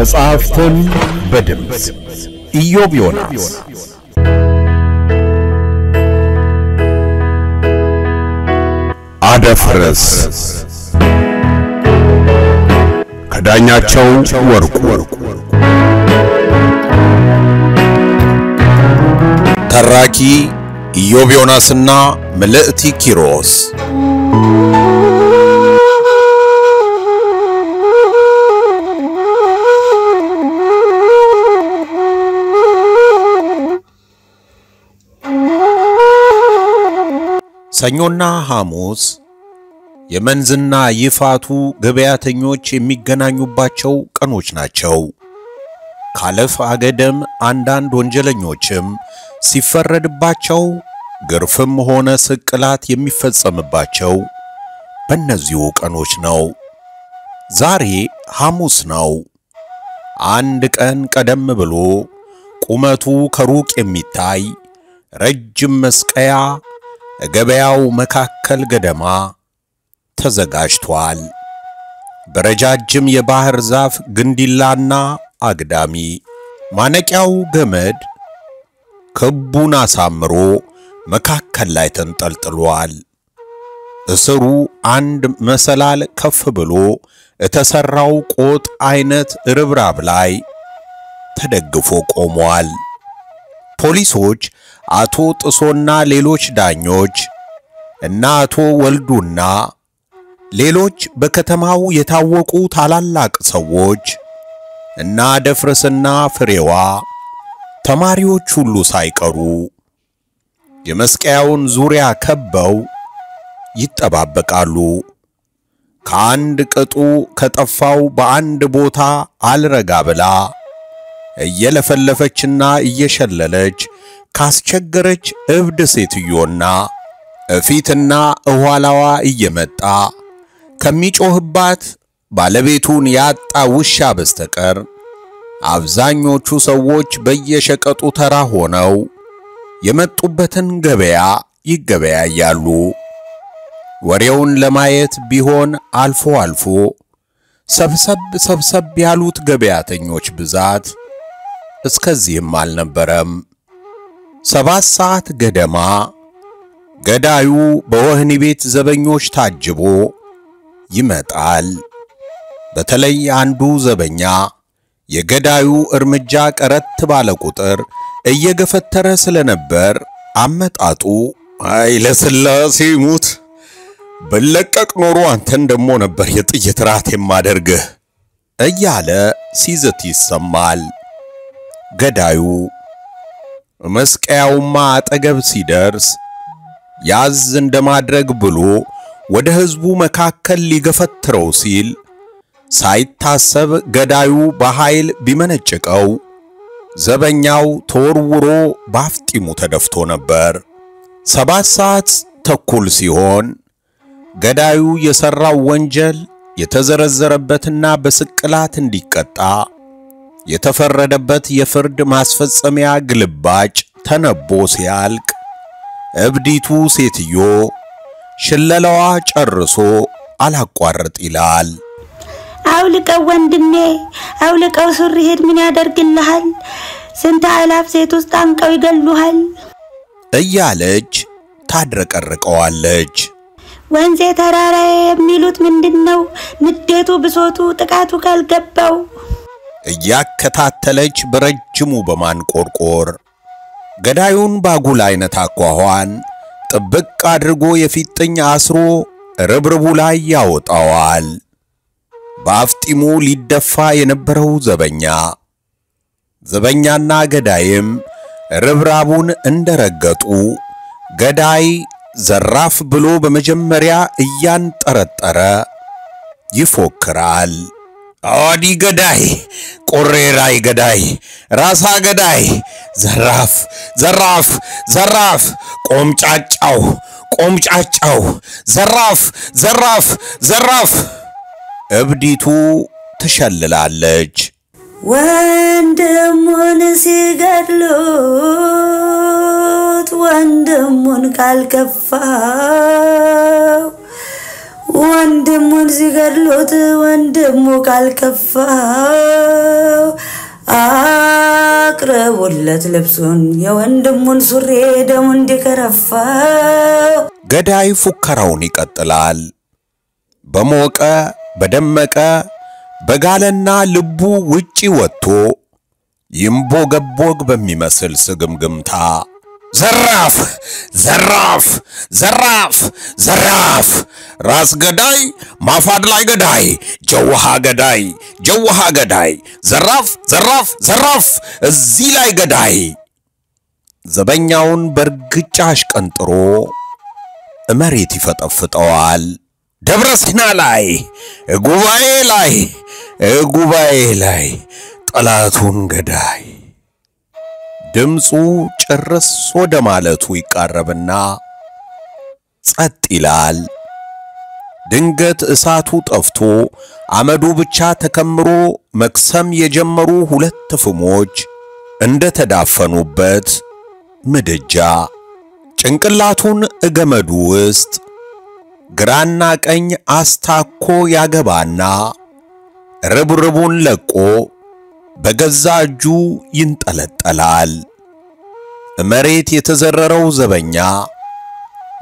መጽሐፍትን በድምጽ ኢዮብ ዮናስ አደፍርስ ከዳኛቸው ወርቁ ተራኪ ኢዮብ ዮናስና መልእክቲ ኪሮስ ሰኞና ሐሙስ የመንዝና ይፋቱ ገበያተኞች የሚገናኙባቸው ቀኖች ናቸው። ካለፍ አገደም አንዳንድ ወንጀለኞችም ሲፈረድባቸው ግርፍም ሆነ ስቅላት የሚፈጸምባቸው በእነዚሁ ቀኖች ነው። ዛሬ ሐሙስ ነው። አንድ ቀን ቀደም ብሎ ቁመቱ ከሩቅ የሚታይ ረጅም መስቀያ ገበያው መካከል ገደማ ተዘጋጅቷል። በረጃጅም የባህር ዛፍ ግንዲላና አግዳሚ ማነቂያው ገመድ ክቡን አሳምሮ መካከል ላይ ተንጠልጥሏል። እስሩ አንድ መሰላል ከፍ ብሎ የተሰራው ቆጥ አይነት ርብራብ ላይ ተደግፎ ቆሟል። ፖሊሶች አቶ ጥሶና ሌሎች ዳኞች እና አቶ ወልዱና ሌሎች በከተማው የታወቁ ታላላቅ ሰዎች እና ደፍርስና ፍሬዋ ተማሪዎች ሁሉ ሳይቀሩ የመስቀያውን ዙሪያ ከበው ይጠባበቃሉ። ከአንድ ቅጡ ከጠፋው በአንድ ቦታ አልረጋ ብላ እየለፈለፈችና እየሸለለች ካስቸገረች እብድ ሴትዮና እፊትና እኋላዋ እየመጣ ከሚጮህባት ባለቤቱን ያጣ ውሻ በስተቀር አብዛኞቹ ሰዎች በየሸቀጡ ተራ ሆነው የመጡበትን ገበያ ይገበያያሉ። ወሬውን ለማየት ቢሆን አልፎ አልፎ ሰብሰብ ያሉት ገበያተኞች ብዛት እስከዚህም አልነበረም። 7 ሰዓት ገደማ ገዳዩ በወህኒ ቤት ዘበኞች ታጅቦ ይመጣል። በተለይ አንዱ ዘበኛ የገዳዩ እርምጃ ቀረት ባለ ቁጥር እየገፈተረ ስለነበር አመጣጡ ኃይለሥላሴ ሙት በለቀቅ ኖሮ አንተን ደሞ ነበር የጥይት ራት የማደርግህ እያለ ሲዘት ይሰማል። ገዳዩ መስቀያውማ አጠገብ ሲደርስ ያዝ እንደማድረግ ብሎ ወደ ሕዝቡ መካከል ሊገፈትረው ሲል ሳይታሰብ ገዳዩ በኃይል ቢመነጭቀው ዘበኛው ተወርውሮ ባፍጢሙ ተደፍቶ ነበር። 7 ሰዓት ተኩል ሲሆን ገዳዩ የሰራው ወንጀል የተዘረዘረበትና በስቅላት እንዲቀጣ የተፈረደበት የፍርድ ማስፈጸሚያ ግልባጭ ተነቦ ሲያልቅ እብዲቱ ሴትዮ ሽለላዋ ጨርሶ አላቋርጥ ይላል። አውልቀው ወንድሜ አውልቀው ሱሪህን ምን ያደርግልሃል? ስንት አላፍ ሴት ውስጥ አንቀው ይገሉሃል እያለች ታድረቀርቀዋለች። ወንዜ ተራራዬ የሚሉት ምንድነው? ንዴቱ ብሶቱ ጥቃቱ ካልገባው እያከታተለች በረጅሙ በማንቆርቆር ገዳዩን ባጉል አይነት አኳኋን ጥብቅ አድርጎ የፊጥኝ አስሮ ርብርቡ ላይ ያወጣዋል። በአፍጢሙ ሊደፋ የነበረው ዘበኛና ገዳይም ርብራቡን እንደረገጡ ገዳይ ዘራፍ ብሎ በመጀመሪያ እያንጠረጠረ ይፎክራል። አዋዲ ገዳይ፣ ቆሬራይ ገዳይ፣ ራሳ ገዳይ፣ ዘራፍ፣ ቆምጫጫው፣ ዘራፍ። እብዲቱ ትሸልላለች። ወንድሙን ሲገድሉት ወንድሙን ካልከፋው ወንድሙን ሲገድሉት ወንድሙ ካልከፋው አቅርቡለት ልብሱን የወንድሙን ሱሪ ደሙ እንዲከረፋው። ገዳይ ፉከራውን ይቀጥላል። በሞቀ በደመቀ በጋለና ልቡ ውጪ ወጥቶ ይምቦገቦግ በሚመስል ስግምግምታ ዘራፍ ዘራፍ ዘራፍ ዘራፍ ራስ ገዳይ ማፋድ ላይ ገዳይ ጀውሃ ገዳይ ጀውሃ ገዳይ ዘራፍ ዘራፍ ዘራፍ እዚህ ላይ ገዳይ ዘበኛውን በርግጫ አሽቀንጥሮ መሬት ይፈጠፍጠዋል። ደብረሲና ላይ ጉባኤ ላይ ጠላቱን ገዳይ ድምፁ ጭርስ ወደ ማለቱ ይቃረብና ጸጥ ይላል። ድንገት እሳቱ ጠፍቶ አመዱ ብቻ ተከምሮ መክሰም የጀመሩ ሁለት ፍሞች እንደ ተዳፈኑበት ምድጃ ጭንቅላቱን እገመዱ ውስጥ ግራና ቀኝ አስታኮ ያገባና ርብርቡን ለቆ በገዛ እጁ ይንጠለጠላል። መሬት የተዘረረው ዘበኛ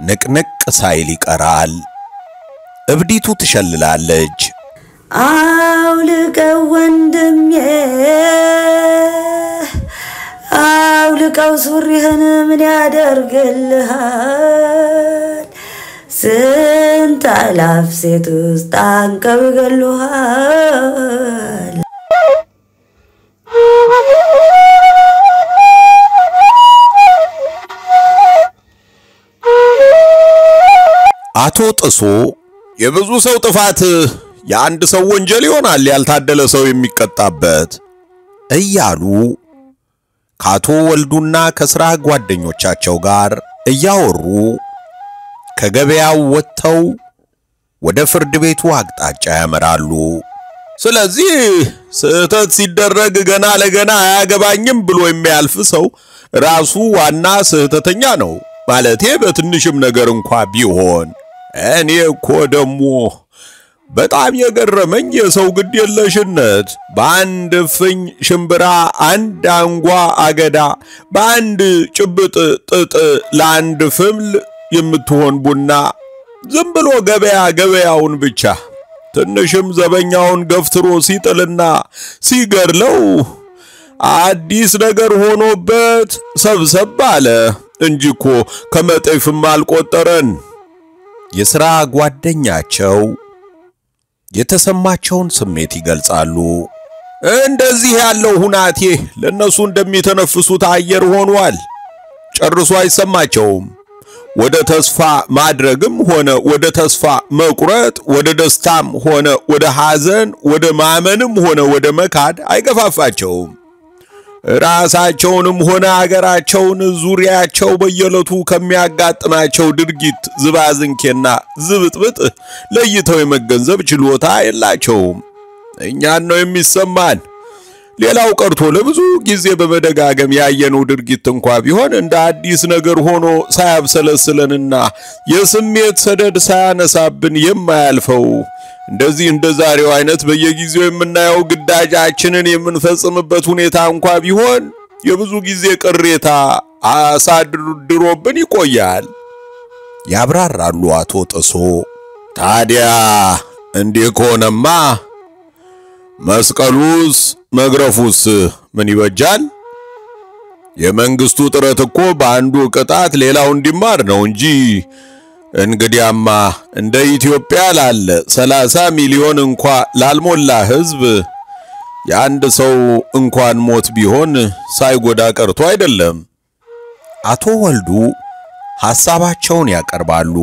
ንቅንቅ ሳይል ይቀራል። እብዲቱ ትሸልላለች። አውልቀው ወንድሜ አውልቀው ሱሪህን ምን ያደርግልሃል? ስንት አላፍ ሴት ውስጥ አንቀው ይገሉሃል። አቶ ጥሶ የብዙ ሰው ጥፋት የአንድ ሰው ወንጀል ይሆናል ያልታደለ ሰው የሚቀጣበት እያሉ ካቶ ወልዱና ከስራ ጓደኞቻቸው ጋር እያወሩ ከገበያው ወጥተው ወደ ፍርድ ቤቱ አቅጣጫ ያመራሉ። ስለዚህ ስህተት ሲደረግ ገና ለገና አያገባኝም ብሎ የሚያልፍ ሰው ራሱ ዋና ስህተተኛ ነው ማለቴ በትንሽም ነገር እንኳን ቢሆን። እኔ እኮ ደሞ በጣም የገረመኝ የሰው ግድ የለሽነት በአንድ ፍኝ ሽምብራ አንድ አንጓ አገዳ በአንድ ጭብጥ ጥጥ ለአንድ ፍምል የምትሆን ቡና ዝም ብሎ ገበያውን ብቻ ትንሽም ዘበኛውን ገፍትሮ ሲጥልና ሲገርለው አዲስ ነገር ሆኖበት ሰብሰብ አለ እንጂኮ ከመጤፍም አልቆጠረን። የሥራ ጓደኛቸው የተሰማቸውን ስሜት ይገልጻሉ። እንደዚህ ያለው ሁናቴ ለነሱ እንደሚተነፍሱት አየር ሆኗል። ጨርሶ አይሰማቸውም። ወደ ተስፋ ማድረግም ሆነ ወደ ተስፋ መቁረጥ፣ ወደ ደስታም ሆነ ወደ ሐዘን፣ ወደ ማመንም ሆነ ወደ መካድ አይገፋፋቸውም። ራሳቸውንም ሆነ አገራቸውን ዙሪያቸው በየለቱ ከሚያጋጥማቸው ድርጊት ዝባዝንኬና ዝብጥብጥ ለይተው የመገንዘብ ችሎታ የላቸውም። እኛን ነው የሚሰማን። ሌላው ቀርቶ ለብዙ ጊዜ በመደጋገም ያየነው ድርጊት እንኳን ቢሆን እንደ አዲስ ነገር ሆኖ ሳያብሰለስለንና የስሜት ሰደድ ሳያነሳብን የማያልፈው እንደዚህ እንደ ዛሬው አይነት በየጊዜው የምናየው ግዳጃችንን የምንፈጽምበት ሁኔታ እንኳን ቢሆን የብዙ ጊዜ ቅሬታ አሳድሮብን ይቆያል ያብራራሉ አቶ ጥሶ። ታዲያ እንዲህ ከሆነማ መስቀሉስ መግረፉስ ምን ይበጃል? የመንግስቱ ጥረት እኮ በአንዱ ቅጣት ሌላው እንዲማር ነው እንጂ እንግዲያማ እንደ ኢትዮጵያ ላለ 30 ሚሊዮን እንኳን ላልሞላ ህዝብ የአንድ ሰው እንኳን ሞት ቢሆን ሳይጎዳ ቀርቶ አይደለም። አቶ ወልዱ ሐሳባቸውን ያቀርባሉ።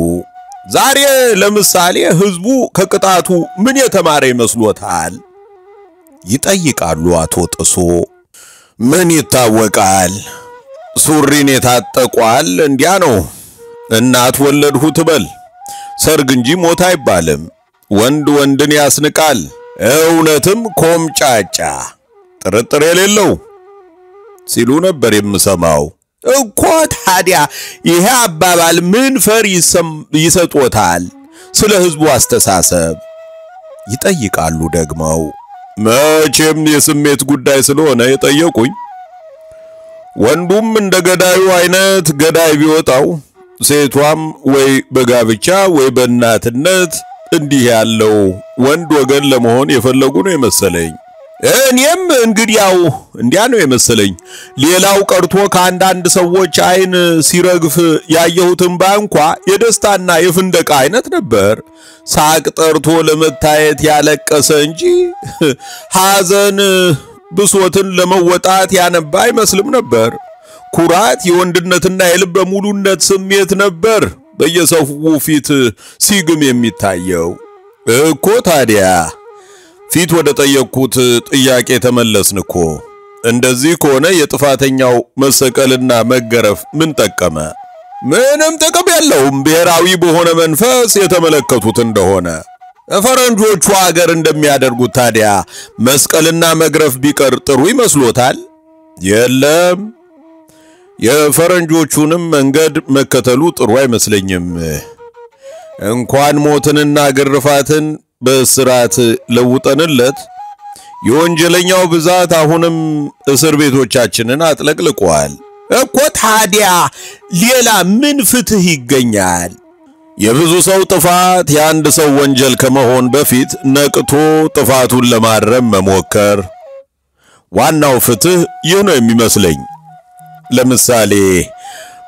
ዛሬ ለምሳሌ ህዝቡ ከቅጣቱ ምን የተማረ ይመስሎታል? ይጠይቃሉ አቶ ጥሶ። ምን ይታወቃል? ሱሪን የታጠቋል እንዲያ ነው። እናት ወለድሁ ትበል፣ ሰርግ እንጂ ሞት አይባልም። ወንድ ወንድን ያስንቃል፣ እውነትም ኮምጫጫ ጥርጥር የሌለው ሲሉ ነበር የምሰማው። እኮ ታዲያ ይሄ አባባል ምን ፈር ይሰጦታል? ስለ ህዝቡ አስተሳሰብ ይጠይቃሉ ደግመው። መቼም የስሜት ጉዳይ ስለሆነ የጠየቁኝ ወንዱም እንደ ገዳዩ አይነት ገዳይ ቢወጣው ሴቷም ወይ በጋብቻ ወይ በእናትነት እንዲህ ያለው ወንድ ወገን ለመሆን የፈለጉ ነው የመሰለኝ። እኔም እንግዲያው እንዲያ ነው የመሰለኝ። ሌላው ቀርቶ ከአንዳንድ ሰዎች አይን ሲረግፍ ያየሁት እንባ እንኳን የደስታና የፍንደቃ አይነት ነበር። ሳቅ ጠርቶ ለመታየት ያለቀሰ እንጂ ሐዘን ብሶትን ለመወጣት ያነባ አይመስልም ነበር። ኩራት የወንድነትና የልበ ሙሉነት ስሜት ነበር በየሰው ፊት ሲግም የሚታየው እኮ። ታዲያ ፊት ወደ ጠየቅኩት ጥያቄ ተመለስን እኮ። እንደዚህ ከሆነ የጥፋተኛው መሰቀልና መገረፍ ምን ጠቀመ? ምንም ጥቅም የለውም። ብሔራዊ በሆነ መንፈስ የተመለከቱት እንደሆነ ፈረንጆቹ ሀገር እንደሚያደርጉት ታዲያ መስቀልና መግረፍ ቢቀር ጥሩ ይመስሎታል? የለም፣ የፈረንጆቹንም መንገድ መከተሉ ጥሩ አይመስለኝም። እንኳን ሞትንና ግርፋትን በስራት ለውጠንለት የወንጀለኛው ብዛት አሁንም እስር ቤቶቻችንን አጥለቅልቋል እኮ። ታዲያ ሌላ ምን ፍትህ ይገኛል? የብዙ ሰው ጥፋት የአንድ ሰው ወንጀል ከመሆን በፊት ነቅቶ ጥፋቱን ለማረም መሞከር ዋናው ፍትህ ይህ ነው የሚመስለኝ። ለምሳሌ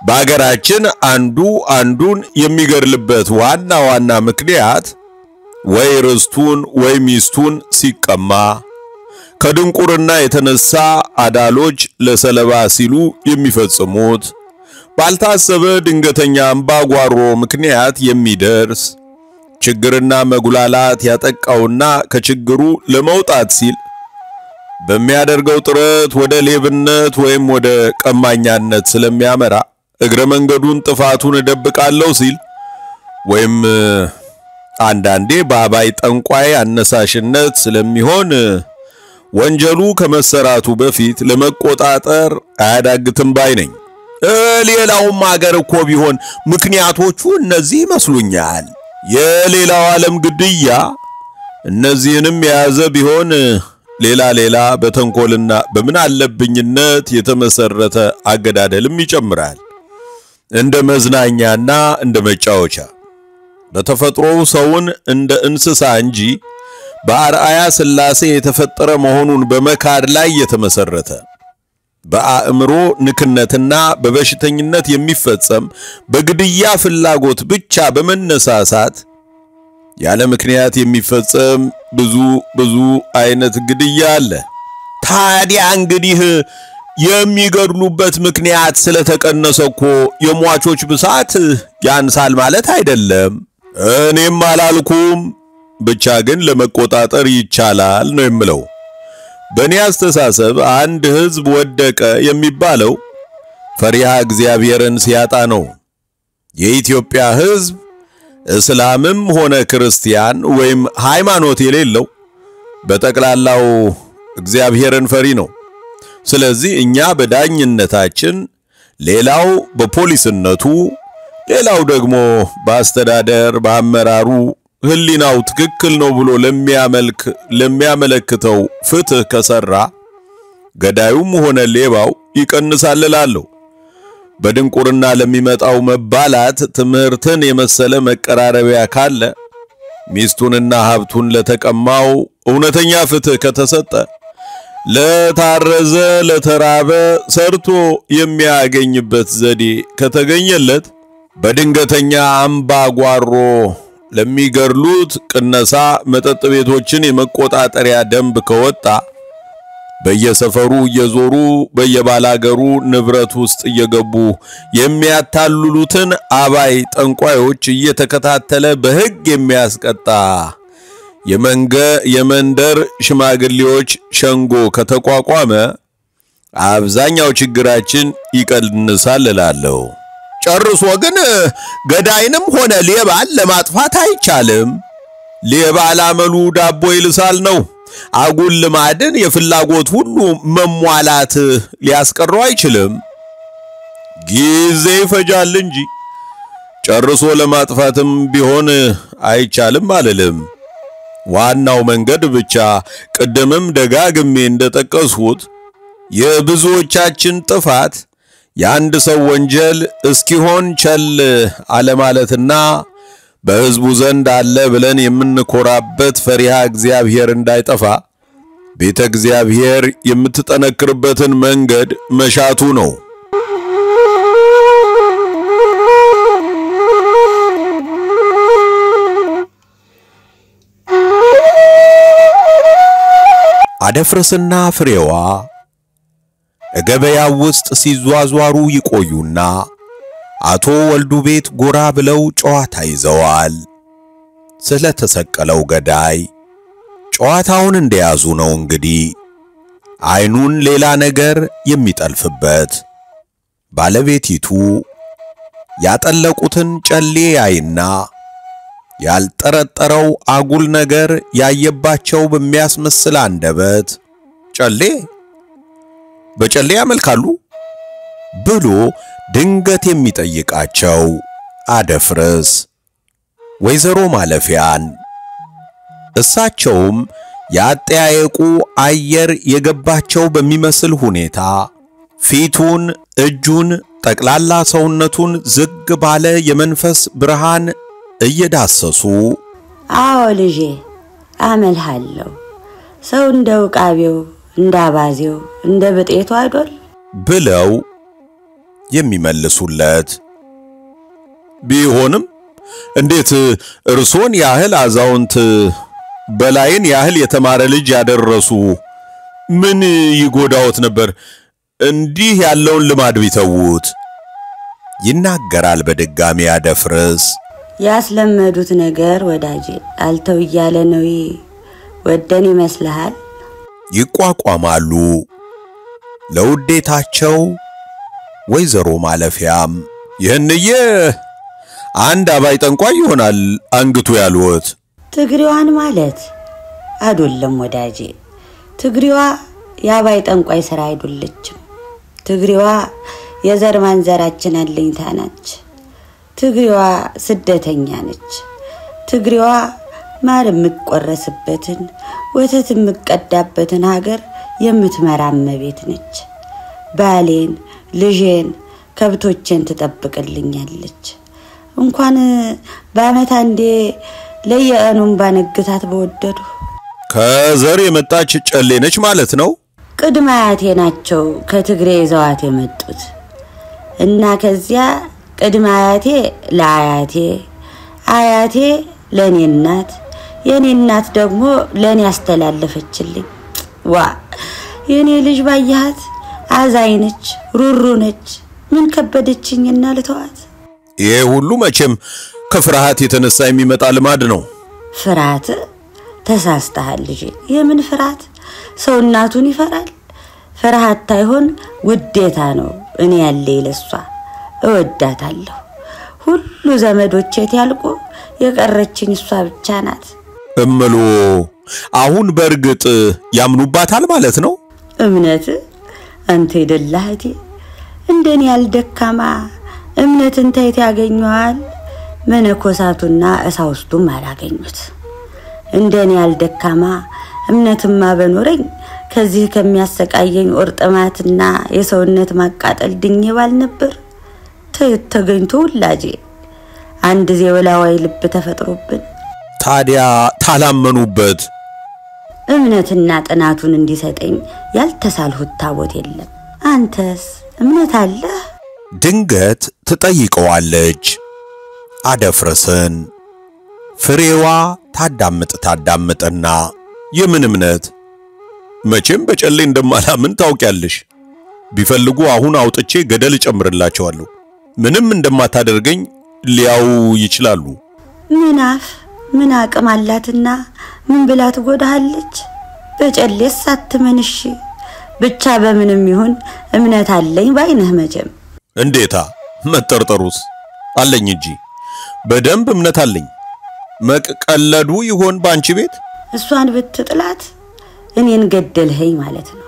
በአገራችን አንዱ አንዱን የሚገድልበት ዋና ምክንያት ወይ ርስቱን ወይ ሚስቱን ሲቀማ ከድንቁርና የተነሳ አዳሎች ለሰለባ ሲሉ የሚፈጽሙት ባልታሰበ ድንገተኛ አምባጓሮ ምክንያት የሚደርስ ችግርና መጉላላት ያጠቃውና ከችግሩ ለመውጣት ሲል በሚያደርገው ጥረት ወደ ሌብነት ወይም ወደ ቀማኛነት ስለሚያመራ እግረ መንገዱን ጥፋቱን እደብቃለሁ ሲል ወይም አንዳንዴ በአባይ ጠንቋይ አነሳሽነት ስለሚሆን ወንጀሉ ከመሰራቱ በፊት ለመቆጣጠር አያዳግትም ባይ ነኝ። ሌላውም ሀገር እኮ ቢሆን ምክንያቶቹ እነዚህ ይመስሉኛል። የሌላው ዓለም ግድያ እነዚህንም የያዘ ቢሆን ሌላ በተንኮልና በምን አለብኝነት የተመሰረተ አገዳደልም ይጨምራል። እንደ መዝናኛና እንደ መጫወቻ በተፈጥሮው ሰውን እንደ እንስሳ እንጂ በአርአያ ሥላሴ የተፈጠረ መሆኑን በመካድ ላይ የተመሰረተ በአእምሮ ንክነትና በበሽተኝነት የሚፈጸም በግድያ ፍላጎት ብቻ በመነሳሳት ያለ ምክንያት የሚፈጸም ብዙ አይነት ግድያ አለ። ታዲያ እንግዲህ የሚገድሉበት ምክንያት ስለተቀነሰኮ የሟቾች ብዛት ያንሳል ማለት አይደለም። እኔም አላልኩም፣ ብቻ ግን ለመቆጣጠር ይቻላል ነው የምለው። በእኔ አስተሳሰብ አንድ ሕዝብ ወደቀ የሚባለው ፈሪሃ እግዚአብሔርን ሲያጣ ነው። የኢትዮጵያ ሕዝብ እስላምም ሆነ ክርስቲያን ወይም ሃይማኖት የሌለው በጠቅላላው እግዚአብሔርን ፈሪ ነው። ስለዚህ እኛ በዳኝነታችን፣ ሌላው በፖሊስነቱ፣ ሌላው ደግሞ በአስተዳደር በአመራሩ ህሊናው ትክክል ነው ብሎ ለሚያመለክተው ፍትህ ከሰራ ገዳዩም ሆነ ሌባው ይቀንሳል እላለሁ። በድንቁርና ለሚመጣው መባላት ትምህርትን የመሰለ መቀራረቢያ ካለ ሚስቱንና ሀብቱን ለተቀማው እውነተኛ ፍትህ ከተሰጠ ለታረዘ ለተራበ ሰርቶ የሚያገኝበት ዘዴ ከተገኘለት በድንገተኛ አምባጓሮ ለሚገርሉት ቅነሳ መጠጥ ቤቶችን የመቆጣጠሪያ ደንብ ከወጣ በየሰፈሩ እየዞሩ በየባላገሩ ንብረት ውስጥ እየገቡ የሚያታልሉትን አባይ ጠንቋዮች እየተከታተለ በሕግ የሚያስቀጣ የመንደር ሽማግሌዎች ሸንጎ ከተቋቋመ አብዛኛው ችግራችን ይቀንሳል እላለሁ። ጨርሶ ግን ገዳይንም ሆነ ሌባን ለማጥፋት አይቻልም። ሌባ ላመሉ ዳቦ ይልሳል ነው። አጉል ልማድን የፍላጎት ሁሉ መሟላት ሊያስቀረው አይችልም። ጊዜ ይፈጃል እንጂ ጨርሶ ለማጥፋትም ቢሆን አይቻልም አልልም። ዋናው መንገድ ብቻ ቀደምም ደጋግሜ እንደጠቀስሁት የብዙዎቻችን ጥፋት የአንድ ሰው ወንጀል እስኪሆን ቸል አለማለትና በሕዝቡ ዘንድ አለ ብለን የምንኮራበት ፈሪሃ እግዚአብሔር እንዳይጠፋ ቤተ እግዚአብሔር የምትጠነክርበትን መንገድ መሻቱ ነው። አደፍርስና ፍሬዋ ገበያው ውስጥ ሲዟዟሩ ይቆዩና አቶ ወልዱ ቤት ጎራ ብለው ጨዋታ ይዘዋል። ስለተሰቀለው ገዳይ ጨዋታውን እንደያዙ ነው እንግዲህ አይኑን ሌላ ነገር የሚጠልፍበት። ባለቤቲቱ ያጠለቁትን ጨሌ አይና ያልጠረጠረው አጉል ነገር ያየባቸው በሚያስመስል አንደበት ጨሌ በጨሌ ያመልካሉ ብሎ ድንገት የሚጠይቃቸው አደፍርስ ወይዘሮ ማለፊያን እሳቸውም ያጠያየቁ አየር የገባቸው በሚመስል ሁኔታ ፊቱን እጁን ጠቅላላ ሰውነቱን ዝግ ባለ የመንፈስ ብርሃን እየዳሰሱ አዎ ልጄ አመልሃለሁ ሰው እንደው ቃቤው እንዳባዜው እንደ በጤቱ አይዶል ብለው የሚመልሱለት ቢሆንም እንዴት እርሶን ያህል አዛውንት በላይን ያህል የተማረ ልጅ ያደረሱ ምን ይጎዳውት ነበር እንዲህ ያለውን ልማድ ቢተውት ይናገራል በድጋሚ አደፍርስ ያስለመዱት ነገር ወዳጄ አልተው ይያለ ነው ወደን ይመስልሃል ይቋቋማሉ ለውዴታቸው ወይዘሮ ማለፊያም ይህንዬ አንድ አባይ ጠንቋይ ይሆናል አንግቱ ያሉት ትግሪዋን ማለት አይደለም ወዳጄ ትግሪዋ ያባይ ጠንቋይ ስራ አይደለችም ትግሪዋ የዘር ማንዘራችን አለኝታ ነች ትግሪዋ ስደተኛ ነች ትግሪዋ ማር የምትቆረስበትን ወተት የምትቀዳበትን ሀገር የምትመራም ቤት ነች ባሌን ልጄን ከብቶችን ትጠብቅልኛለች እንኳን በአመት አንዴ ለየአኑም ባነግታት በወደዱ ከዘር የመጣች ጨሌ ነች ማለት ነው ቅድማያቴ ናቸው ከትግሬ ይዘዋት የመጡት እና ከዚያ ቅድማያቴ ለአያቴ አያቴ ለኔ እናት የኔ እናት ደግሞ ለኔ ያስተላለፈችልኝ ዋ የኔ ልጅ ባያት አዛይነች ሩሩ ነች ምን ከበደችኝና ልተዋት ይሄ ሁሉ መቼም ከፍርሃት የተነሳ የሚመጣ ልማድ ነው ፍርሃት ተሳስተሃል ልጅ የምን ፍርሃት ሰው እናቱን ይፈራል ፍርሃት ታይሆን ውዴታ ነው እኔ ያለኝ ለሷ እወዳታለሁ ሁሉ ዘመዶቼ ያልቁ የቀረችኝ እሷ ብቻ ናት እምሎ አሁን በርግጥ ያምኑባታል ማለት ነው እምነት አንተ ይደላህቲ እንደኔ ያልደካማ እምነትን ታይት ያገኙዋል መነኮሳቱና እሳውስቱም አላገኙት እንደኔ ያልደካማ እምነትማ በኖረኝ ከዚህ ከሚያሰቃየኝ ኦርጥማትና የሰውነት ማቃጠል ድኜ ባል ነበር ተገኝቶ ወላጄ አንድ ዘወላዋይ ልብ ተፈጥሮብን ታዲያ ታላመኑበት እምነትና ጥናቱን እንዲሰጠኝ ያልተሳልሁት ታቦት የለም አንተስ እምነት አለ ድንገት ትጠይቀዋለች አደፍርስን ፍሬዋ ታዳምጥና የምን እምነት መቼም በጨሌ እንደማላምን ታውቂያለሽ ቢፈልጉ አሁን አውጥቼ ገደል ጨምርላቸዋለሁ ምንም እንደማታደርገኝ ሊያው ይችላሉ ምናፍ ምን አቅም አላትና ምን ብላ ትጎዳለች በጨሌስ አትመንሽ ብቻ በምንም ይሁን እምነት አለኝ ባይነህ መቼም እንዴታ መጠርጠሩስ አለኝ እንጂ በደንብ እምነት አለኝ መቀለዱ ይሆን ባንቺ ቤት እሷን ብትጥላት እኔን ገደልኸኝ ማለት ነው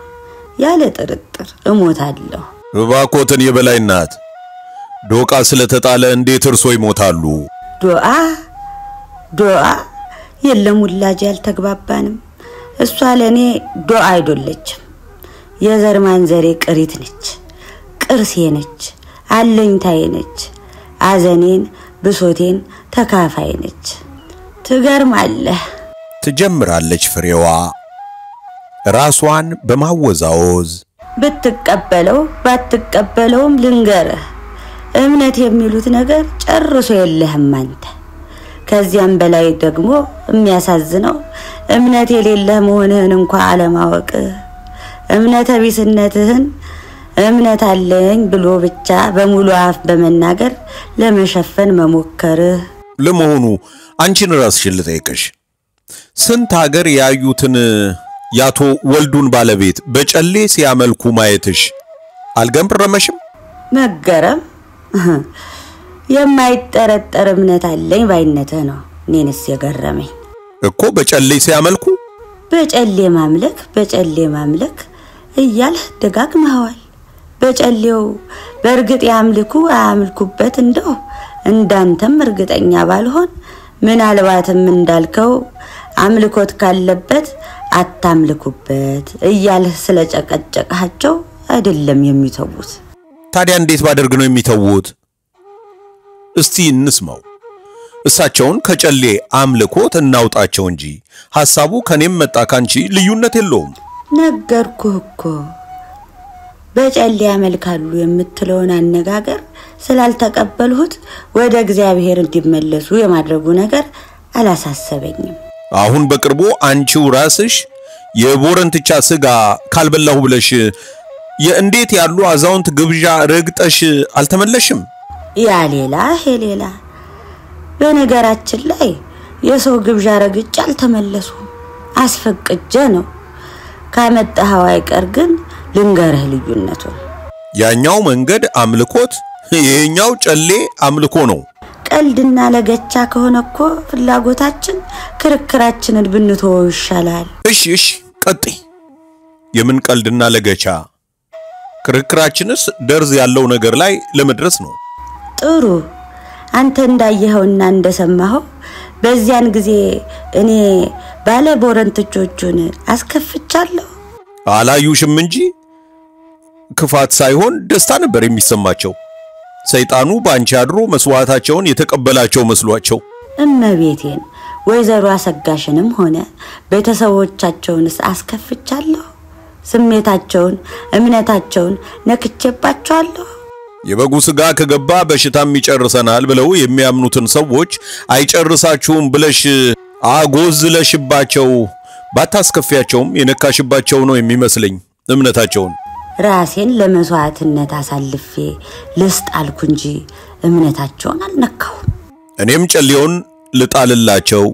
ያለ ጥርጥር እሞታለሁ እባኮትን የበላይናት ዶቃ ስለተጣለ እንዴት እርሶ ይሞታሉ ዶአ የለም ውላጅ ያልተግባባንም። እሷ ለኔ ዶ አይዶለችም። የዘር ማንዘሬ ቅሪት ነች፣ ቅርሴ ነች፣ አለኝታዬ ነች። አዘኔን ብሶቴን ተካፋይ ነች። ትገርማለህ ትጀምራለች ፍሬዋ ራሷን በማወዛወዝ። ብትቀበለው ባትቀበለውም ልንገርህ፣ እምነት የሚሉት ነገር ጨርሶ የለህም አንተ። ከዚያም በላይ ደግሞ የሚያሳዝነው እምነት የሌለህ መሆንህን እንኳን አለማወቅ፣ እምነተ ቢስነትህን እምነት አለኝ ብሎ ብቻ በሙሉ አፍ በመናገር ለመሸፈን መሞከርህ። ለመሆኑ አንቺን ራስሽን ልጠይቅሽ፣ ስንት ሀገር ያዩትን ያቶ ወልዱን ባለቤት በጨሌ ሲያመልኩ ማየትሽ አልገረመሽም? መገረም የማይጠረጠር እምነት አለኝ ባይነትህ ነው እኔንስ የገረመኝ እኮ። በጨሌ ሲያመልኩ በጨሌ ማምለክ እያልህ ደጋግመዋል። በጨሌው በእርግጥ ያምልኩ አያምልኩበት እንደው እንዳንተም እርግጠኛ ባልሆን፣ ምናልባትም እንዳልከው አምልኮት ካለበት አታምልኩበት እያልህ ስለጨቀጨቃቸው አይደለም የሚተውት። ታዲያ እንዴት ባደርግ ነው የሚተውት? እስቲ እንስማው። እሳቸውን ከጨሌ አምልኮት እናውጣቸው እንጂ ሐሳቡ ከኔም መጣ ካንቺ ልዩነት የለውም። ነገርኩህ እኮ በጨሌ ያመልካሉ የምትለውን አነጋገር ስላልተቀበልሁት ወደ እግዚአብሔር እንዲመለሱ የማድረጉ ነገር አላሳሰበኝም። አሁን በቅርቡ አንቺው ራስሽ የቦረንትቻ ስጋ ካልበላሁ ብለሽ የእንዴት ያሉ አዛውንት ግብዣ ረግጠሽ አልተመለሽም? ያ ሌላ በነገራችን ላይ የሰው ግብዣ ረግጬ አልተመለስኩም፣ አስፈቅጄ ነው። ካመጣኸው አይቀር ግን ልንገርህ ልዩነቱን። ያኛው መንገድ አምልኮት፣ ይሄኛው ጨሌ አምልኮ ነው። ቀልድና ለገቻ ከሆነ እኮ ፍላጎታችን ክርክራችንን ብንተወው ይሻላል። እሺ ቀጥይ። የምን ቀልድና ለገቻ? ክርክራችንስ ደርዝ ያለው ነገር ላይ ለመድረስ ነው። ጥሩ። አንተ እንዳየኸውና እንደሰማኸው በዚያን ጊዜ እኔ ባለ ቦረንትቾቹን አስከፍቻለሁ። አላዩሽም እንጂ ክፋት ሳይሆን ደስታ ነበር የሚሰማቸው። ሰይጣኑ ባንቺ አድሮ መስዋዕታቸውን የተቀበላቸው መስሏቸው። እመቤቴን ወይዘሮ አሰጋሽንም ሆነ ቤተሰቦቻቸውንስ አስከፍቻለሁ። ስሜታቸውን እምነታቸውን ነክቼባቸዋለሁ። የበጉ ስጋ ከገባ በሽታም ይጨርሰናል ብለው የሚያምኑትን ሰዎች አይጨርሳችሁም ብለሽ አጎዝለሽባቸው ባታስከፊያቸውም የነካሽባቸው ነው የሚመስለኝ እምነታቸውን። ራሴን ለመስዋዕትነት አሳልፌ ልስጥ አልኩ እንጂ እምነታቸውን አልነካሁም። እኔም ጨሌውን ልጣልላቸው፣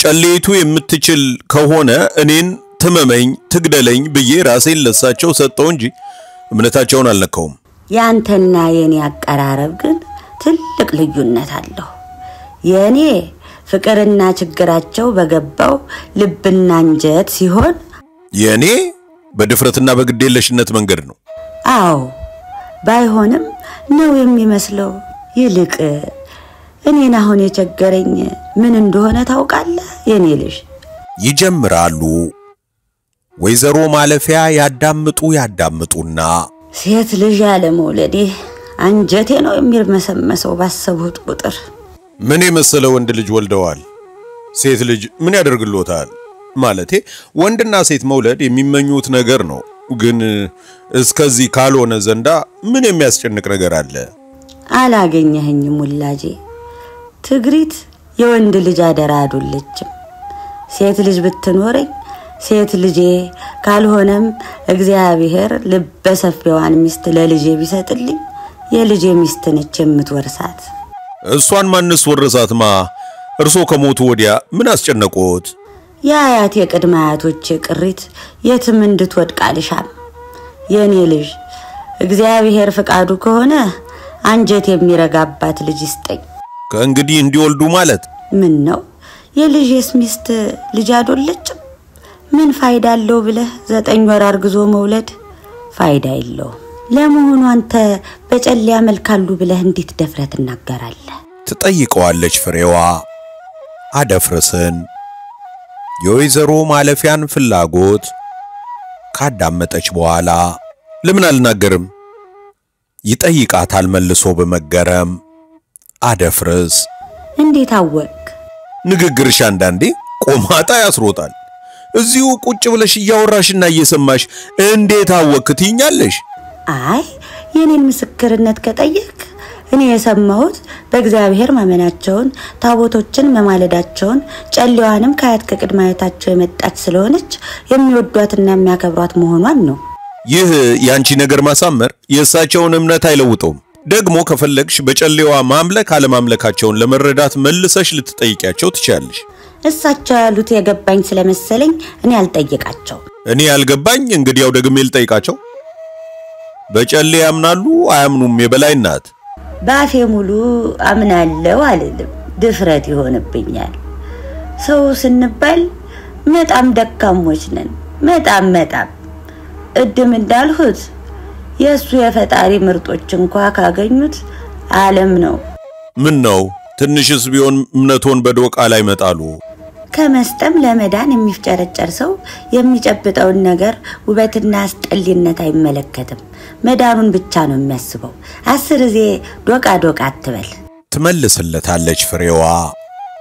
ጨሌቱ የምትችል ከሆነ እኔን ትመመኝ ትግደለኝ ብዬ ራሴን ለሳቸው ሰጠው እንጂ እምነታቸውን አልነካውም። ያንተና የኔ አቀራረብ ግን ትልቅ ልዩነት አለው። የኔ ፍቅርና ችግራቸው በገባው ልብና እንጀት ሲሆን፣ የኔ በድፍረትና በግዴለሽነት መንገድ ነው። አዎ ባይሆንም ነው የሚመስለው። ይልቅ እኔን አሁን የቸገረኝ ምን እንደሆነ ታውቃለህ የኔ ልጅ? ይጀምራሉ ወይዘሮ ማለፊያ ያዳምጡና ሴት ልጅ ያለ መውለዴ አንጀቴ ነው የሚርመሰመሰው ባሰብሁት ቁጥር። ምን የመሰለ ወንድ ልጅ ወልደዋል። ሴት ልጅ ምን ያደርግሎታል? ማለቴ ወንድና ሴት መውለድ የሚመኙት ነገር ነው። ግን እስከዚህ ካልሆነ ዘንዳ ምን የሚያስጨንቅ ነገር አለ? አላገኘኸኝም ውላጄ። ትግሪት የወንድ ልጅ አደራ አይደለችም። ሴት ልጅ ብትኖረኝ ሴት ልጄ ካልሆነም እግዚአብሔር ልበሰፊዋን ሚስት ለልጄ ቢሰጥልኝ የልጄ ሚስት ነች የምትወርሳት። እሷን ማንስ ወረሳትማ? እርሶ ከሞቱ ወዲያ ምን አስጨነቆት? የአያቴ ቅድመ አያቶቼ ቅሪት የትም እንድትወድቅ አልሻም። የኔ ልጅ እግዚአብሔር ፍቃዱ ከሆነ አንጀት የሚረጋባት ልጅ ይስጠኝ። ከእንግዲህ እንዲወልዱ ማለት ምን ነው? የልጄስ ሚስት ልጅ አይደለችም? ምን ፋይዳ አለው ብለህ 9 ወር አርግዞ መውለድ ፋይዳ የለውም። ለመሆኑ አንተ በጨሌ ያመልካሉ ብለህ እንዴት ደፍረህ ትናገራለህ? ትጠይቀዋለች ፍሬዋ። አደፍርስን የወይዘሮ ማለፊያን ፍላጎት ካዳመጠች በኋላ ለምን አልናገርም ይጠይቃታል መልሶ በመገረም። አደፍርስ እንዴት አወቅ? ንግግርሽ አንዳንዴ ቆማጣ ያስሮጣል። እዚሁ ቁጭ ብለሽ እያወራሽና እየሰማሽ እንዴት አወቅ ትይኛለሽ? አይ የኔን ምስክርነት ከጠየቅ እኔ የሰማሁት በእግዚአብሔር ማመናቸውን ታቦቶችን መማለዳቸውን ጨሌዋንም ከአያት ከቅድመ አያታቸው የመጣች ስለሆነች የሚወዷትና የሚያከብሯት መሆኗን ነው። ይህ ያንቺ ነገር ማሳመር የእሳቸውን እምነት አይለውጠውም። ደግሞ ከፈለግሽ በጨሌዋ ማምለክ አለማምለካቸውን ለመረዳት መልሰሽ ልትጠይቂያቸው ትችያለሽ። እሳቸው ያሉት የገባኝ ስለመሰለኝ እኔ አልጠይቃቸው። እኔ ያልገባኝ እንግዲያው ደግሜ ልጠይቃቸው። በጨሌ ያምናሉ አያምኑም የበላይ ናት። ባፌ ሙሉ አምናለሁ አልልም፣ ድፍረት ይሆንብኛል። ሰው ስንባል በጣም ደካሞች ነን። በጣም እድም እንዳልሁት የሱ የፈጣሪ ምርጦች እንኳን ካገኙት ዓለም ነው። ምን ነው ትንሽስ ቢሆን እምነቶን በዶቃ ላይ መጣሉ? ከመስጠም ለመዳን የሚፍጨረጨር ሰው የሚጨብጠውን ነገር ውበትና አስጠሊነት አይመለከትም። መዳኑን ብቻ ነው የሚያስበው። 10 ጊዜ ዶቃ አትበል ትመልስለታለች ፍሬዋ።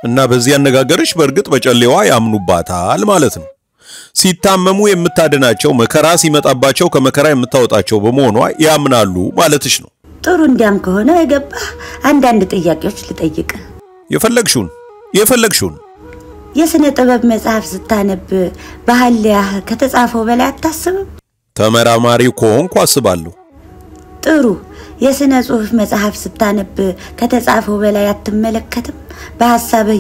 እና በዚህ አነጋገርሽ በርግጥ በጨሌዋ ያምኑባታል ማለት ነው። ሲታመሙ የምታድናቸው መከራ ሲመጣባቸው ከመከራ የምታወጣቸው በመሆኗ ያምናሉ ማለትሽ ነው። ጥሩ እንዲያም ከሆነ የገባህ አንዳንድ ጥያቄዎች ልጠይቅ። የፈለግሽውን የስነ ጥበብ መጽሐፍ ስታነብ በሐልያህ ከተጻፈው በላይ አታስብም? ተመራማሪ ከሆንኩ አስባለሁ። ጥሩ የስነ ጽሑፍ መጽሐፍ ስታነብ ከተጻፈው በላይ አትመለከትም? በሐሳብህ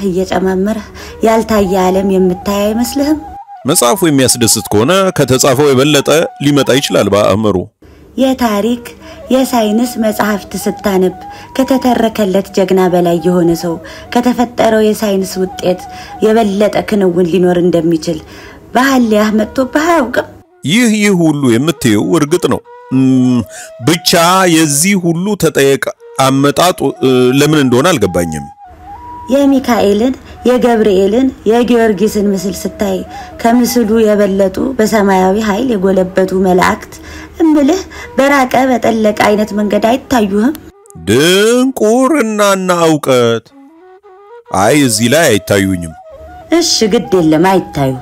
እየጨማመርህ ያልታየ ዓለም የምታይ አይመስልህም? መጽሐፉ የሚያስደስት ከሆነ ከተጻፈው የበለጠ ሊመጣ ይችላል በአእምሮ። የታሪክ የሳይንስ መጽሐፍት ስታነብ ከተተረከለት ጀግና በላይ የሆነ ሰው ከተፈጠረው የሳይንስ ውጤት የበለጠ ክንውን ሊኖር እንደሚችል በሐልያህ መጥቶብህ አያውቅም? ይህ ሁሉ የምትየው እርግጥ ነው። ብቻ የዚህ ሁሉ ተጠየቅ አመጣጡ ለምን እንደሆነ አልገባኝም። የሚካኤልን የገብርኤልን የጊዮርጊስን ምስል ስታይ ከምስሉ የበለጡ በሰማያዊ ኃይል የጎለበቱ መላእክት እምልህ በራቀ በጠለቀ አይነት መንገድ አይታዩህም? ድንቁርናና ዕውቀት እዚህ ላይ አይታዩኝም። እሺ ግድ የለም አይታዩ።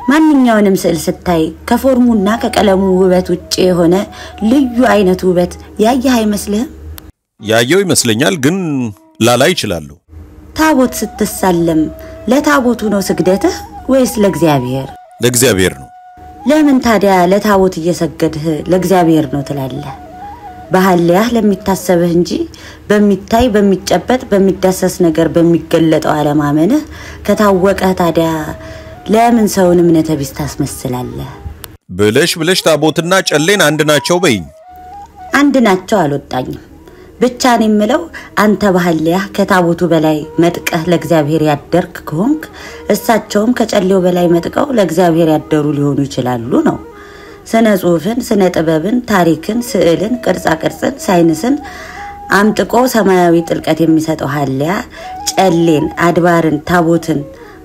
ማንኛውንም ስዕል ስታይ ከፎርሙና ከቀለሙ ውበት ውጪ የሆነ ልዩ አይነት ውበት ያየህ አይመስልህም? ያየው ይመስለኛል፣ ግን ላላይ ይችላል። ታቦት ስትሳለም ለታቦቱ ነው ስግደትህ ወይስ ለእግዚአብሔር? ለእግዚአብሔር ነው። ለምን ታዲያ ለታቦት እየሰገድህ ለእግዚአብሔር ነው ትላለህ? በሐልያህ ለሚታሰብህ እንጂ በሚታይ በሚጨበጥ በሚዳሰስ ነገር በሚገለጠው አለማመንህ ከታወቀ ታዲያ ለምን ሰውን እምነተ ቢስ ታስመስላለህ? ብለሽ ታቦትና ጨሌን አንድ ናቸው በይኝ። አንድ ናቸው አልወጣኝም። ብቻ ነው የምለው አንተ በሐልያህ ከታቦቱ በላይ መጥቀህ ለእግዚአብሔር ያደርክ ከሆንክ እሳቸውም ከጨሌው በላይ መጥቀው ለእግዚአብሔር ያደሩ ሊሆኑ ይችላሉ ነው። ስነ ጽሑፍን፣ ስነ ጥበብን፣ ታሪክን፣ ስዕልን፣ ቅርጻ ቅርጽን፣ ሳይንስን አምጥቆ ሰማያዊ ጥልቀት የሚሰጠው ሐልያ ጨሌን፣ አድባርን፣ ታቦትን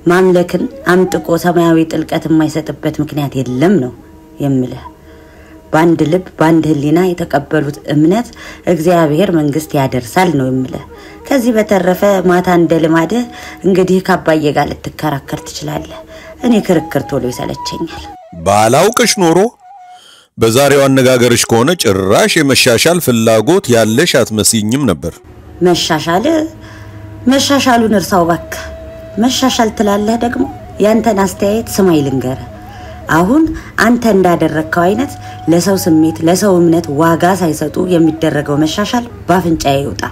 ማምለክን አምጥቆ ሰማያዊ ጥልቀት የማይሰጥበት ምክንያት የለም ነው የምልህ። ባንድ ልብ ባንድ ህሊና የተቀበሉት እምነት እግዚአብሔር መንግስት ያደርሳል ነው የምልህ። ከዚህ በተረፈ ማታ እንደልማድህ እንግዲህ ካባዬ ጋር ልትከራከር ትችላለህ። እኔ ክርክር ቶሎ ይሰለቸኛል። ባላውቅሽ ኖሮ በዛሬው አነጋገርሽ ከሆነ ጭራሽ የመሻሻል ፍላጎት ያለሽ አትመስይኝም ነበር። መሻሻሉን እርሳው እባክህ። መሻሻል ትላለህ ደግሞ ያንተን አስተያየት ስማይ ልንገር። አሁን አንተ እንዳደረከው አይነት ለሰው ስሜት ለሰው እምነት ዋጋ ሳይሰጡ የሚደረገው መሻሻል ባፍንጫዬ ይውጣ።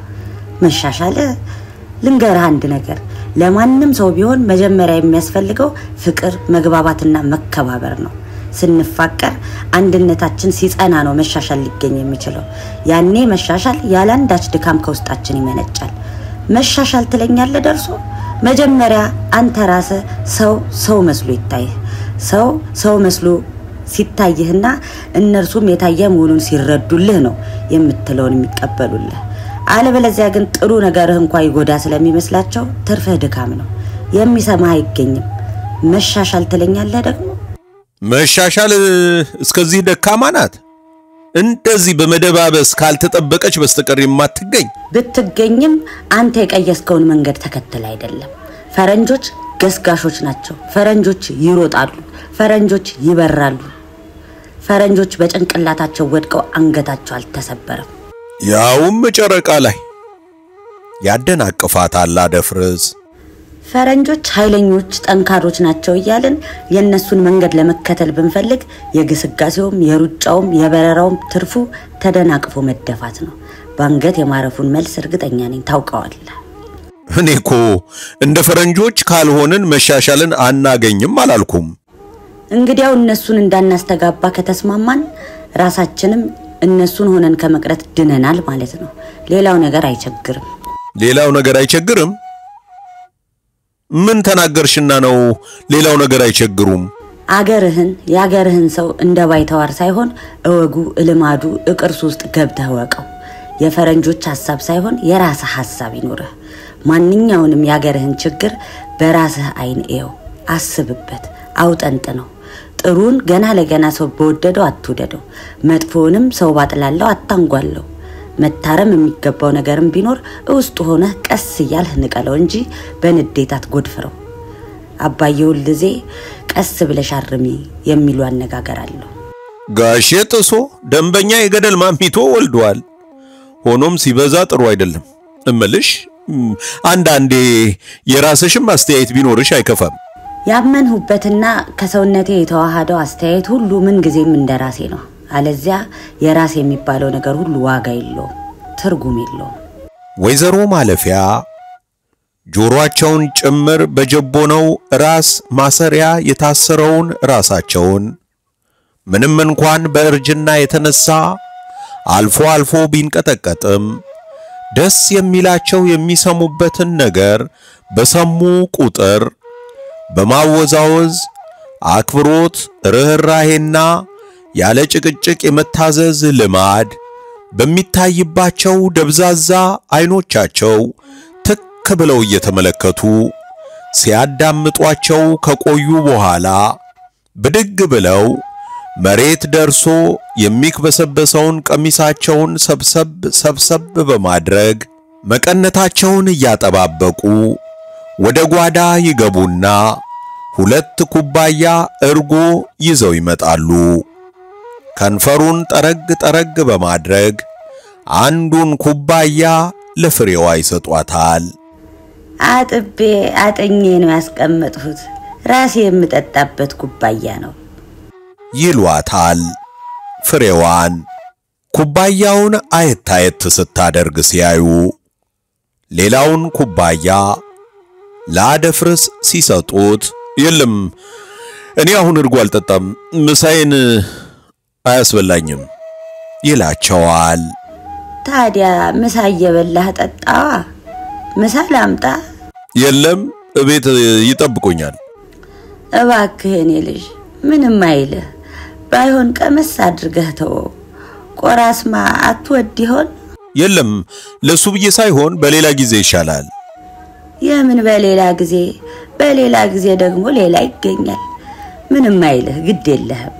መሻሻል ልንገርህ አንድ ነገር፣ ለማንም ሰው ቢሆን መጀመሪያ የሚያስፈልገው ፍቅር፣ መግባባትና መከባበር ነው። ስንፋቀር አንድነታችን ሲጸና ነው መሻሻል ሊገኝ የሚችለው። ያኔ መሻሻል ያላንዳች ድካም ከውስጣችን ይመነጫል። መሻሻል ትለኛለህ ደርሶ መጀመሪያ አንተ ራስህ ሰው መስሎ ይታይህ። ሰው መስሎ ሲታይህና እነርሱም የታየ መሆኑን ሲረዱልህ ነው የምትለውን የሚቀበሉልህ። አለበለዚያ ግን ጥሩ ነገርህ እንኳን ይጎዳ ስለሚመስላቸው ትርፍህ ድካም ነው። የሚሰማህ አይገኝም። መሻሻል ትለኛለህ ደግሞ? መሻሻል እስከዚህ ደካማ ናት? እንደዚህ በመደባበስ ካልተጠበቀች በስተቀር የማትገኝ? ብትገኝም አንተ የቀየስከውን መንገድ ተከተል አይደለም። ፈረንጆች ገስጋሾች ናቸው። ፈረንጆች ይሮጣሉ፣ ፈረንጆች ይበራሉ። ፈረንጆች በጭንቅላታቸው ወድቀው አንገታቸው አልተሰበረም። ያውም ጨረቃ ላይ ያደናቅፋታል አደፍርስ። ፈረንጆች ኃይለኞች ጠንካሮች ናቸው እያልን የነሱን መንገድ ለመከተል ብንፈልግ የግስጋሴውም የሩጫውም የበረራውም ትርፉ ተደናቅፎ መደፋት ነው። ባንገት የማረፉን መልስ እርግጠኛ ነኝ ታውቀዋለህ። እኔኮ እንደ ፈረንጆች ካልሆነን መሻሻልን አናገኝም አላልኩም። እንግዲያው እነሱን እንዳናስተጋባ ከተስማማን ራሳችንም እነሱን ሆነን ከመቅረት ድነናል ማለት ነው። ሌላው ነገር አይቸግርም። ሌላው ነገር አይቸግርም? ምን ተናገርሽና ነው ሌላው ነገር አይቸግሩም? አገርህን ያገርህን ሰው እንደባይተዋር ሳይሆን እወጉ እልማዱ እቅርስ ውስጥ ገብተህ ወቀው። የፈረንጆች ሐሳብ ሳይሆን የራስህ ሐሳብ ይኖርህ። ማንኛውንም ያገርህን ችግር በራስህ አይን እየው፣ አስብበት፣ አውጠንጥነው። ጥሩን ገና ለገና ሰው በወደደው አትውደደው፣ መጥፎውንም ሰው ባጥላለው አታንጓለው። መታረም የሚገባው ነገርም ቢኖር ውስጥ ሆነ ቀስ ይያልህ ንቀለው እንጂ በንዴት አትጎድፍረው። አባየው ልዜ ቀስ ብለሽ አርሚ የሚሉ አነጋገር አለው። ጋሼ ጥሶ ደንበኛ የገደል ማሚቶ ወልዷል። ሆኖም ሲበዛ ጥሩ አይደለም እምልሽ። አንዳንዴ የራስሽም አስተያየት ቢኖርሽ አይከፋም። ያመንሁበትና ከሰውነቴ የተዋሃደው አስተያየት ሁሉ ምን ጊዜም እንደራሴ ነው። አለዚያ የራስ የሚባለው ነገር ሁሉ ዋጋ የለውም፣ ትርጉም የለውም። ወይዘሮ ማለፊያ ጆሮአቸውን ጭምር በጀቦነው ራስ ማሰሪያ የታሰረውን ራሳቸውን ምንም እንኳን በእርጅና የተነሳ አልፎ አልፎ ቢንቀጠቀጥም ደስ የሚላቸው የሚሰሙበትን ነገር በሰሙ ቁጥር በማወዛወዝ አክብሮት ርህራሄና ያለ ጭቅጭቅ የመታዘዝ ልማድ በሚታይባቸው ደብዛዛ አይኖቻቸው ትክ ብለው እየተመለከቱ ሲያዳምጧቸው ከቆዩ በኋላ ብድግ ብለው መሬት ደርሶ የሚክበሰበሰውን ቀሚሳቸውን ሰብሰብ በማድረግ መቀነታቸውን እያጠባበቁ ወደ ጓዳ ይገቡና 2 ኩባያ እርጎ ይዘው ይመጣሉ። ከንፈሩን ጠረግ በማድረግ አንዱን ኩባያ ለፍሬዋ ይሰጧታል። አጥቤ አጥኜ ነው ያስቀመጥሁት፣ ራሴ የምጠጣበት ኩባያ ነው ይሏታል። ፍሬዋን ኩባያውን አየት ስታደርግ ሲያዩ ሌላውን ኩባያ ለአደፍርስ ሲሰጡት የለም እኔ አሁን እርጎ አልጠጣም፣ ምሳዬን አያስበላኝም ይላቸዋል። ታዲያ ምሳ እየበላህ ጠጣ? ምሳ ላምጣ? የለም እቤት ይጠብቁኛል። እባክህ እኔ ልጅ ምንም አይልህ፣ ባይሆን ቀመስ አድርገህ ተወው። ቆራስማ አትወድ ይሆን? የለም ለሱ ብዬ ሳይሆን በሌላ ጊዜ ይሻላል። የምን በሌላ ጊዜ? በሌላ ጊዜ ደግሞ ሌላ ይገኛል። ምንም አይልህ፣ ግድ የለህም።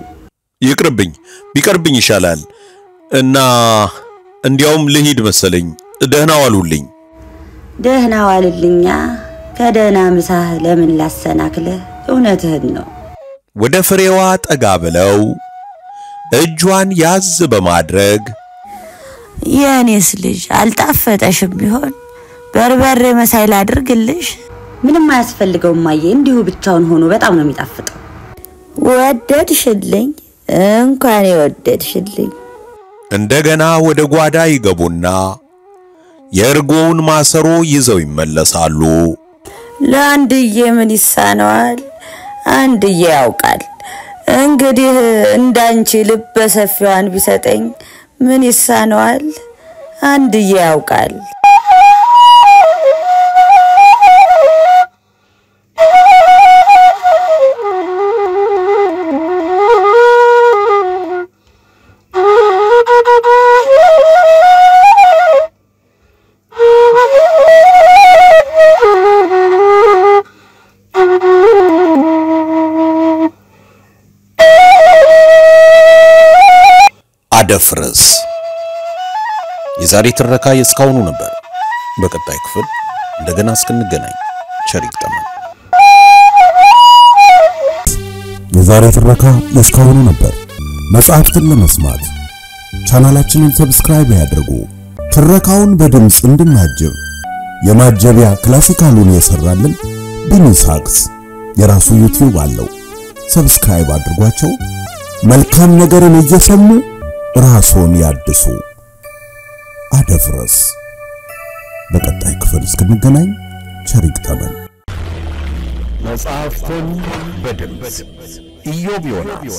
ይቅርብኝ፣ ቢቀርብኝ ይሻላል እና እንዲያውም ልሂድ መሰለኝ። ደህና ዋሉልኝ። ደህና ዋልልኛ። ከደህና ምሳህ ለምን ላሰናክልህ? እውነትህን ነው። ወደ ፍሬዋ ጠጋ ብለው እጇን ያዝ በማድረግ የኔስ ልጅ አልጣፈጠሽም ቢሆን በርበሬ መሳይ ላድርግልሽ? ምንም አያስፈልገውም ማዬ፣ እንዲሁ ብቻውን ሆኖ በጣም ነው የሚጣፍጠው። ወደድሽልኝ? እንኳን የወደድሽልኝ። እንደገና ወደ ጓዳ ይገቡና የእርጎውን ማሰሮ ይዘው ይመለሳሉ። ለአንድዬ ምን ይሳነዋል? አንድዬ ያውቃል። እንግዲህ እንዳንቺ ልበ ሰፊዋን ቢሰጠኝ ምን ይሳነዋል? አንድዬ ያውቃል። አደፍርስ። የዛሬ ትረካ የስካውኑ ነበር። በቀጣይ ክፍል እንደገና እስክንገናኝ ቸር ይግጠመን። የዛሬ ትረካ የስካውኑ ነበር። መጽሐፍትን ለመስማት ቻናላችንን ሰብስክራይብ ያድርጉ። ትረካውን በድምጽ እንድናጅብ የማጀቢያ ክላሲካሉን የሰራልን ቢኒሳክስ የራሱ ዩቲዩብ አለው። ሰብስክራይብ አድርጓቸው። መልካም ነገርን እየሰሙ ራስዎን ያድሱ። አደፍርስ። በቀጣይ ክፍል እስክንገናኝ ቸር ይግጠመን። መጽሐፍትን በድምጽ ኢዮብ ዮናስ